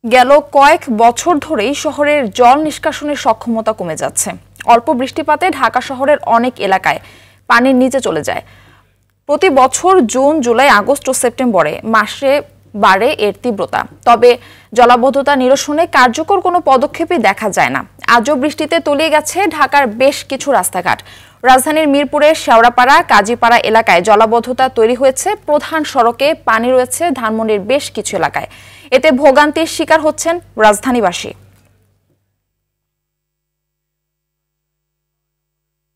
গেল কয়েক বছর ধরেই শহরের জল নিষ্কাশনের সক্ষমতা কমে যাচ্ছে। অল্প বৃষ্টিপাতে ঢাকা শহরের অনেক এলাকায় পানির নিচে চলে যায়। প্রতি বছর জুন, জুলাই, আগস্ট ও সেপ্টেম্বরে মাসে বাড়ে এর তীব্রতা। তবে জলাবদ্ধতা নিরসনে কার্যকর কোনো পদক্ষেপই দেখা যায় না। আজও বৃষ্টিতে তলিয়ে গেছে ঢাকার বেশ কিছু রাস্তাঘাট। রাজধানীর মিরপুরের শেওড়াপাড়া, কাজীপাড়া এলাকায় জলাবদ্ধতা তৈরি হয়েছে। প্রধান সড়কে পানি রয়েছে ধানমন্ডির বেশ কিছু এলাকায়। এতে ভোগান্তির শিকার হচ্ছেন রাজধানীবাসী।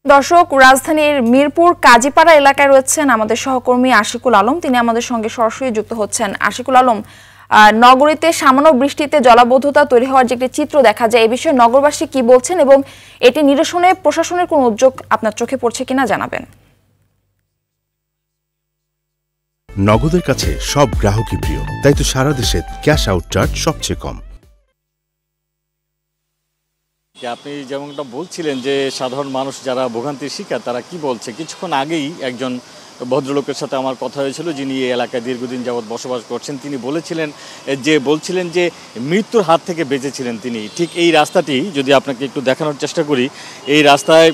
দর্শক, রাজধানীর মিরপুর কাজীপাড়া এলাকায় রয়েছেন আমাদের সহকর্মী আশিকুল আলম। তিনি আমাদের সঙ্গে সরাসরি যুক্ত হচ্ছেন। আশিকুল আলম, নগরীতে সামান্য বৃষ্টিতে জলাবদ্ধতা তৈরি হওয়ার যে একটি চিত্র দেখা যায়, এ বিষয়ে নগরবাসী কি বলছেন এবং এটি নিরসনে প্রশাসনের কোনো উদ্যোগ আপনার চোখে পড়ছে কিনা জানাবেন। নগদের কাছে সব গ্রাহকই প্রিয়, তাই তো সারা দেশে ক্যাশ আউট চার্জ সবচেয়ে কম। আপনি যেমনটা বলছিলেন যে সাধারণ মানুষ যারা ভোগান্তির শিকার তারা কি বলছে, কিছুক্ষণ আগেই একজন ভদ্রলোকের সাথে আমার কথা হয়েছিল যিনি এই এলাকায় দীর্ঘদিন যাবৎ বসবাস করছেন। তিনি বলছিলেন যে মৃত্যুর হাত থেকে বেঁচেছিলেন তিনি। ঠিক এই রাস্তাটি যদি আপনাকে একটু দেখানোর চেষ্টা করি, এই রাস্তায়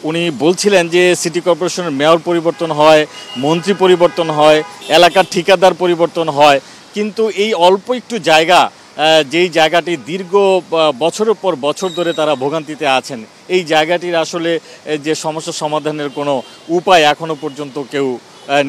উনি বলছিলেন যে সিটি কর্পোরেশনের মেয়র পরিবর্তন হয়, মন্ত্রী পরিবর্তন হয়, এলাকার ঠিকাদার পরিবর্তন হয়, কিন্তু এই অল্প একটু জায়গা, যেই জায়গাটি দীর্ঘ বছরের পর বছর ধরে তারা ভোগান্তিতে আছেন, এই জায়গাটির আসলে যে সমস্যা সমাধানের কোনো উপায় এখনো পর্যন্ত কেউ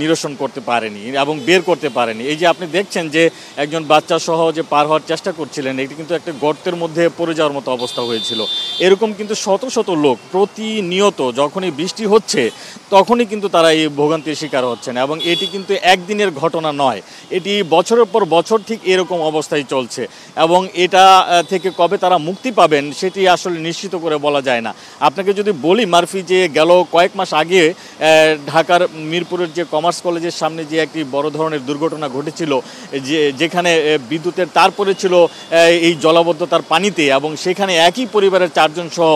নিরসন করতে পারেনি এবং বের করতে পারেনি। এই যে আপনি দেখছেন যে একজন বাচ্চা সহ যে পার হওয়ার চেষ্টা করছিলেন, এটি কিন্তু একটা গর্তের মধ্যে পড়ে যাওয়ার মতো অবস্থা হয়েছিল। এরকম কিন্তু শত শত লোক প্রতিনিয়ত যখনই বৃষ্টি হচ্ছে তখনই কিন্তু তারা এই ভোগান্তির শিকার হচ্ছেন এবং এটি কিন্তু একদিনের ঘটনা নয়, এটি বছরের পর বছর ঠিক এরকম অবস্থায় চলছে এবং এটা থেকে কবে তারা মুক্তি পাবেন সেটি আসলে নিশ্চিত করে বলা যায় না। আপনাকে যদি বলি মারফি, যে গেল কয়েক মাস আগে ঢাকার মিরপুরের যে কমার্স কলেজের সামনে যে একটি বড় ধরনের দুর্ঘটনা ঘটেছিল, যেখানে বিদ্যুতের তার পড়েছিল এই জলাবদ্ধতার পানিতে এবং সেখানে একই পরিবারের 4 জন সহ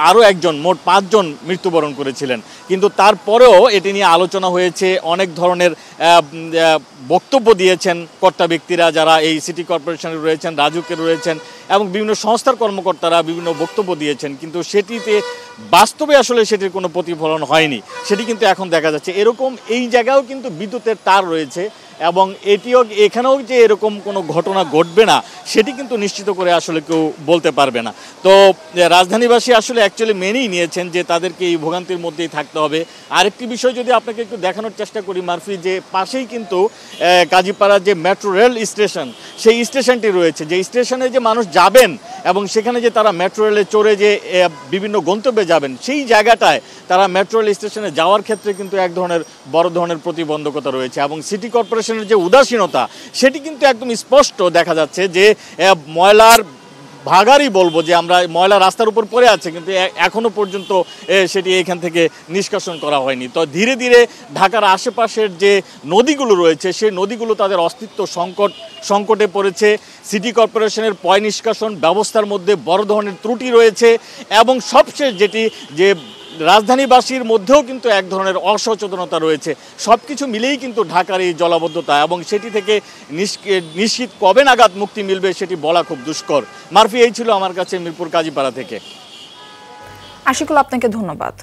আরও একজন, মোট 5 জন মৃত্যুবরণ করেছিলেন। কিন্তু তারপরেও এটি নিয়ে আলোচনা হয়েছে, অনেক ধরনের বক্তব্য দিয়েছেন কর্তা ব্যক্তিরা যারা এই সিটি কর্পোরেশনে রয়েছেন, রাজুকে রয়েছেন এবং বিভিন্ন সংস্থার কর্মকর্তারা বিভিন্ন বক্তব্য দিয়েছেন, কিন্তু সেটিতে বাস্তবে আসলে সেটির কোনো প্রতিফলন হয়নি। সেটি কিন্তু এখন দেখা যাচ্ছে। এরকম এই জায়গাও কিন্তু বিদ্যুতের তার রয়েছে এবং এখানেও যে এরকম কোনো ঘটনা ঘটবে না সেটি কিন্তু নিশ্চিত করে আসলে কেউ বলতে পারবে না। তো রাজধানীবাসী আসলে অ্যাকচুয়ালি মেনেই নিয়েছেন যে তাদেরকে এই ভোগান্তির মধ্যেই থাকতে হবে। আরেকটি বিষয় যদি আপনাকে একটু দেখানোর চেষ্টা করি মারফি, যে পাশেই কিন্তু কাজীপাড়ার যে মেট্রো রেল স্টেশন, সেই স্টেশনটি রয়েছে, যে স্টেশনে যে মানুষ যাবেন এবং সেখানে যে তারা মেট্রো রেলে চড়ে যে বিভিন্ন গন্তব্যে যাবেন, সেই জায়গাটায় তারা মেট্রো রেল স্টেশনে যাওয়ার ক্ষেত্রে কিন্তু এক ধরনের বড় ধরনের প্রতিবন্ধকতা রয়েছে এবং সিটি কর্পোরেশনের যে উদাসীনতা সেটি কিন্তু একদম স্পষ্ট দেখা যাচ্ছে। যে ময়লার ভাগারই বলবো, যে আমরা ময়লা রাস্তার উপর পড়ে আছে কিন্তু এখনো পর্যন্ত সেটি এখান থেকে নিষ্কাশন করা হয়নি। তো ধীরে ধীরে ঢাকার আশেপাশের যে নদীগুলো রয়েছে সেই নদীগুলো তাদের অস্তিত্ব সংকটে পড়েছে। সিটি কর্পোরেশনের পয় নিষ্কাশন ব্যবস্থার মধ্যে বড় ধরনের ত্রুটি রয়েছে এবং সবশেষ যেটি, যে রাজধানীবাসীর মধ্যেও কিন্তু এক ধরনের অসচেতনতা রয়েছে। সব কিছু মিলেই কিন্তু ঢাকার এই জলাবদ্ধতা এবং সেটি থেকে নিশ্চিত কবে নাগাদ মুক্তি মিলবে সেটি বলা খুব দুষ্কর। মারফি, এই ছিল আমার কাছে মিরপুর কাজীপাড়া থেকে। আশিকুল, আপনাকে ধন্যবাদ।